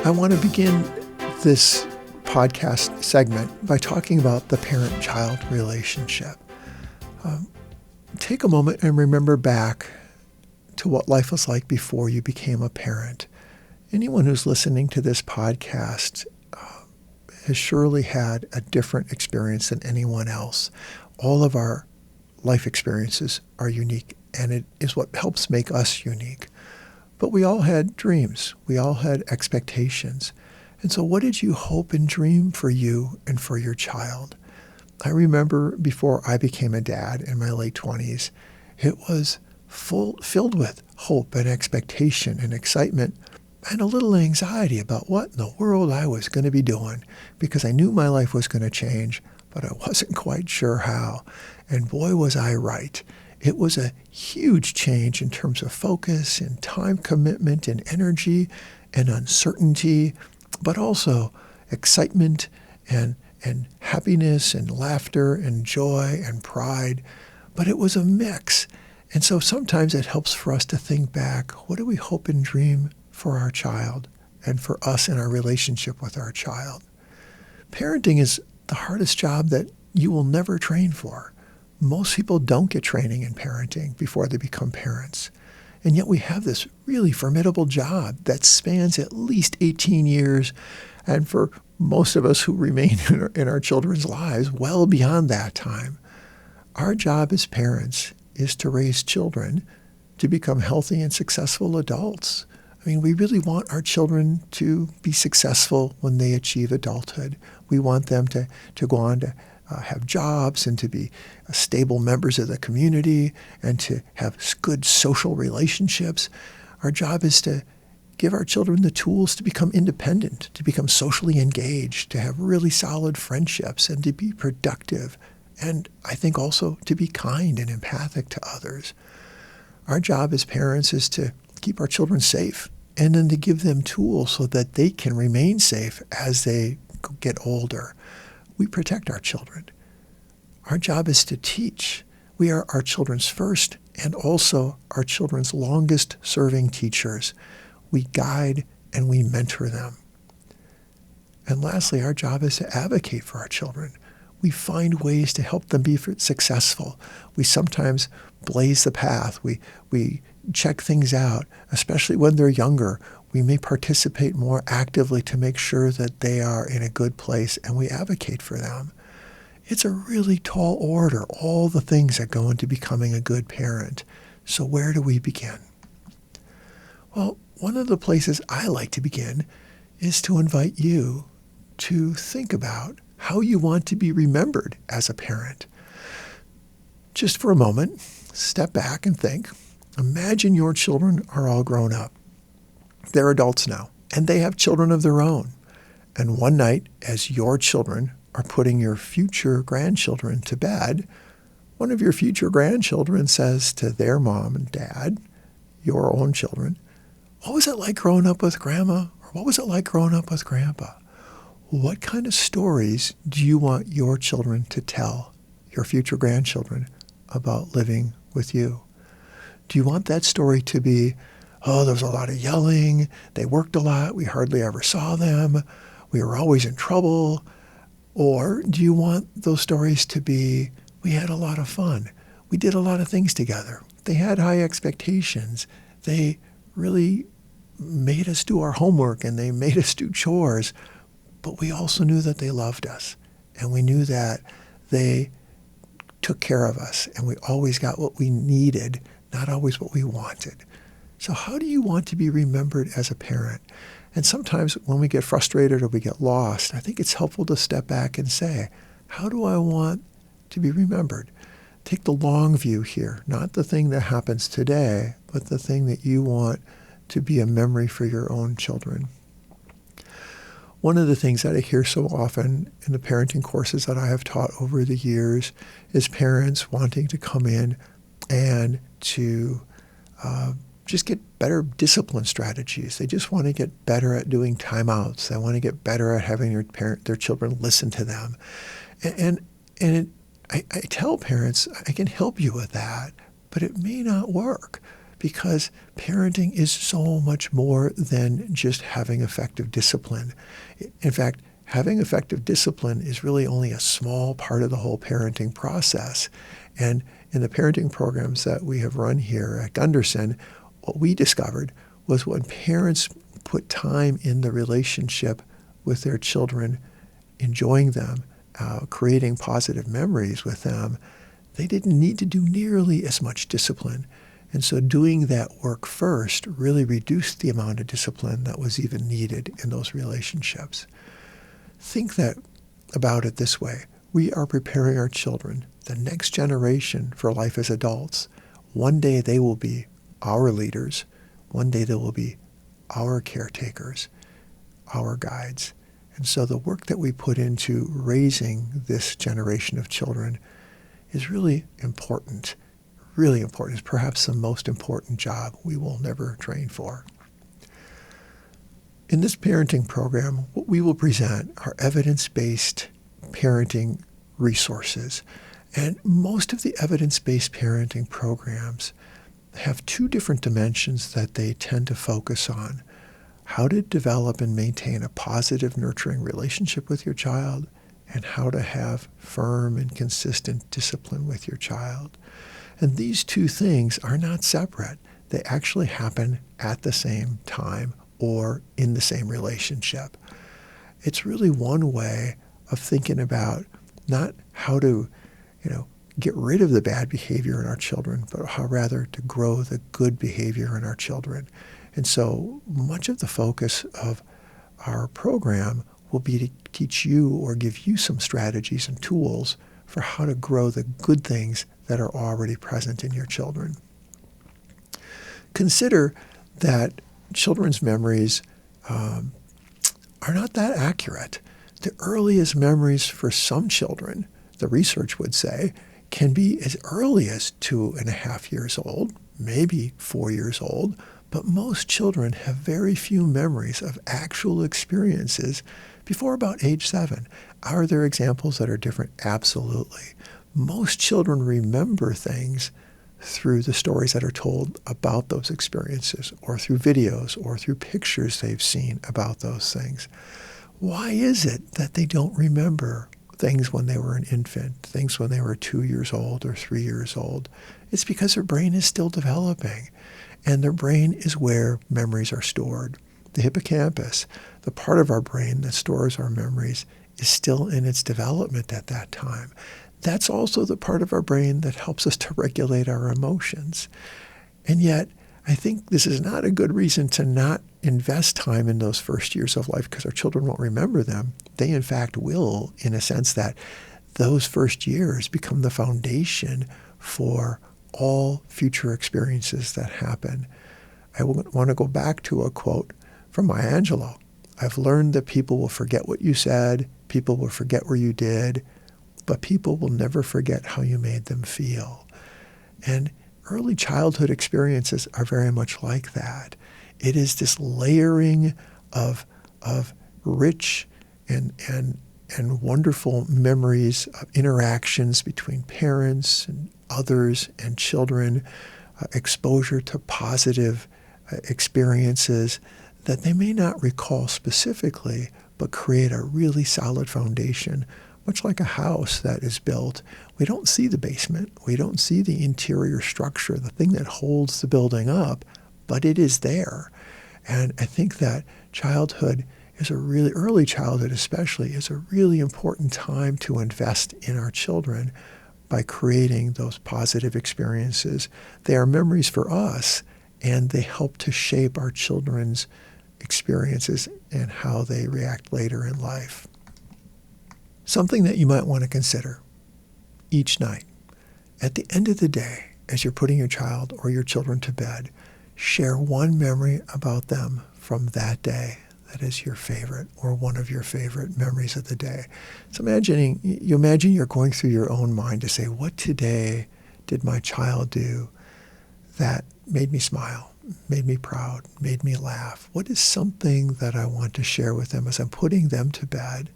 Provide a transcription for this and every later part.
I want to begin this podcast segment by talking about the parent-child relationship. Take a moment and remember back to what life was like before you became a parent. Anyone who's listening to this podcast has surely had a different experience than anyone else. All of our life experiences are unique, and it is what helps make us unique. But we all had dreams. We all had expectations. And so what did you hope and dream for you and for your child? I remember before I became a dad in my late 20s, it was filled with hope and expectation and excitement and a little anxiety about what in the world I was going to be doing, because I knew my life was going to change, but I wasn't quite sure how. And boy, was I right. It was a huge change in terms of focus and time commitment and energy and uncertainty, but also excitement and happiness and laughter and joy and pride. But it was a mix. And so sometimes it helps for us to think back, what do we hope and dream for our child and for us in our relationship with our child? Parenting is the hardest job that you will never train for. Most people don't get training in parenting before they become parents. And yet we have this really formidable job that spans at least 18 years, and for most of us who remain in our children's lives, well beyond that time. Our job as parents is to raise children to become healthy and successful adults. I mean, we really want our children to be successful when they achieve adulthood. We want them to go on to have jobs and to be stable members of the community and to have good social relationships. Our job is to give our children the tools to become independent, to become socially engaged, to have really solid friendships, and to be productive. And I think also to be kind and empathic to others. Our job as parents is to keep our children safe and then to give them tools so that they can remain safe as they get older. We protect our children. Our job is to teach. We are our children's first and also our children's longest serving teachers. We guide and we mentor them. And lastly, our job is to advocate for our children. We find ways to help them be successful. We sometimes blaze the path. We check things out, especially when they're younger. We may participate more actively to make sure that they are in a good place, and we advocate for them. It's a really tall order, all the things that go into becoming a good parent. So where do we begin? Well, one of the places I like to begin is to invite you to think about how you want to be remembered as a parent. Just for a moment, step back and think. Imagine your children are all grown up. They're adults now, and they have children of their own. And one night, as your children are putting your future grandchildren to bed, one of your future grandchildren says to their mom and dad, your own children, "What was it like growing up with grandma?" Or "What was it like growing up with grandpa?" What kind of stories do you want your children to tell your future grandchildren about living with you? Do you want that story to be, "Oh, there was a lot of yelling, they worked a lot, we hardly ever saw them, we were always in trouble"? Or do you want those stories to be, "We had a lot of fun, we did a lot of things together, they had high expectations, they really made us do our homework and they made us do chores, but we also knew that they loved us, and we knew that they took care of us, and we always got what we needed, not always what we wanted"? So how do you want to be remembered as a parent? And sometimes when we get frustrated or we get lost, I think it's helpful to step back and say, how do I want to be remembered? Take the long view here, not the thing that happens today, but the thing that you want to be a memory for your own children. One of the things that I hear so often in the parenting courses that I have taught over the years is parents wanting to come in and to just get better discipline strategies. They just want to get better at doing timeouts. They want to get better at having their children listen to them. I tell parents, I can help you with that, but it may not work because parenting is so much more than just having effective discipline. In fact, having effective discipline is really only a small part of the whole parenting process. And in the parenting programs that we have run here at Gundersen, what we discovered was when parents put time in the relationship with their children, enjoying them, creating positive memories with them, they didn't need to do nearly as much discipline. And so doing that work first really reduced the amount of discipline that was even needed in those relationships. Think about it this way. We are preparing our children, the next generation, for life as adults. One day they will be our leaders. One day they will be our caretakers, our guides. And so the work that we put into raising this generation of children is really important. Really important. It's perhaps the most important job we will never train for. In this parenting program, what we will present are evidence-based parenting resources. And most of the evidence-based parenting programs have two different dimensions that they tend to focus on: how to develop and maintain a positive, nurturing relationship with your child, and how to have firm and consistent discipline with your child. And these two things are not separate. They actually happen at the same time or in the same relationship. It's really one way of thinking about not how to, get rid of the bad behavior in our children, but how rather to grow the good behavior in our children. And so much of the focus of our program will be to teach you or give you some strategies and tools for how to grow the good things that are already present in your children. Consider that children's memories are not that accurate. The earliest memories for some children, the research would say, can be as early as 2.5 years old, maybe 4 years old, but most children have very few memories of actual experiences before about age 7. Are there examples that are different? Absolutely. Most children remember things through the stories that are told about those experiences, or through videos, or through pictures they've seen about those things. Why is it that they don't remember things when they were an infant, things when they were 2 years old or 3 years old? It's because their brain is still developing, and their brain is where memories are stored. The hippocampus, the part of our brain that stores our memories, is still in its development at that time. That's also the part of our brain that helps us to regulate our emotions. And yet, I think this is not a good reason to not invest time in those first years of life, because our children won't remember them. They, in fact, will, in a sense that those first years become the foundation for all future experiences that happen. I want to go back to a quote from Maya Angelou. I've learned that people will forget what you said, people will forget where you did, but people will never forget how you made them feel. And early childhood experiences are very much like that. It is this layering of rich and wonderful memories of interactions between parents and others and children, exposure to positive experiences that they may not recall specifically, but create a really solid foundation. Much like a house that is built, we don't see the basement, we don't see the interior structure, the thing that holds the building up, but it is there. And I think that childhood is early childhood especially, is a really important time to invest in our children by creating those positive experiences. They are memories for us, and they help to shape our children's experiences and how they react later in life. Something that you might want to consider each night. At the end of the day, as you're putting your child or your children to bed, share one memory about them from that day that is your favorite, or one of your favorite memories of the day. So imagine you're going through your own mind to say, what today did my child do that made me smile, made me proud, made me laugh? What is something that I want to share with them as I'm putting them to bed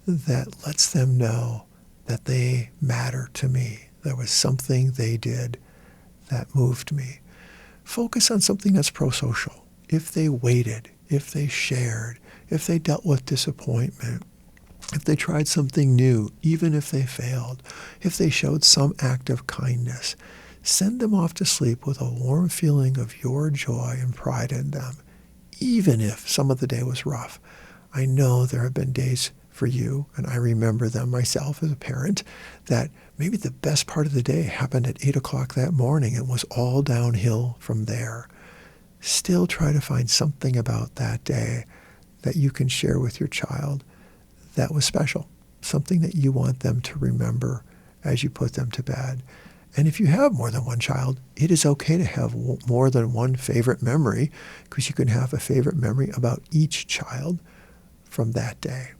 that lets them know that they matter to me? There was something they did that moved me. Focus on something that's pro-social. If they waited, if they shared, if they dealt with disappointment, if they tried something new, even if they failed, if they showed some act of kindness, send them off to sleep with a warm feeling of your joy and pride in them, even if some of the day was rough. I know there have been days for you, and I remember them myself as a parent, that maybe the best part of the day happened at 8 o'clock that morning and was all downhill from there. Still try to find something about that day that you can share with your child that was special, something that you want them to remember as you put them to bed. And if you have more than one child, it is okay to have more than one favorite memory, because you can have a favorite memory about each child from that day.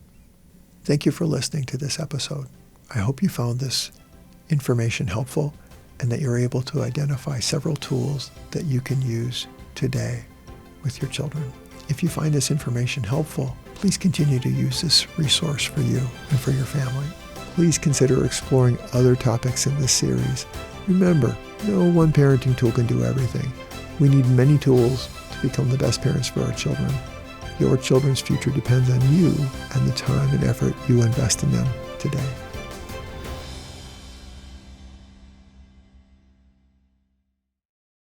Thank you for listening to this episode. I hope you found this information helpful and that you're able to identify several tools that you can use today with your children. If you find this information helpful, please continue to use this resource for you and for your family. Please consider exploring other topics in this series. Remember, no one parenting tool can do everything. We need many tools to become the best parents for our children. Your children's future depends on you and the time and effort you invest in them today.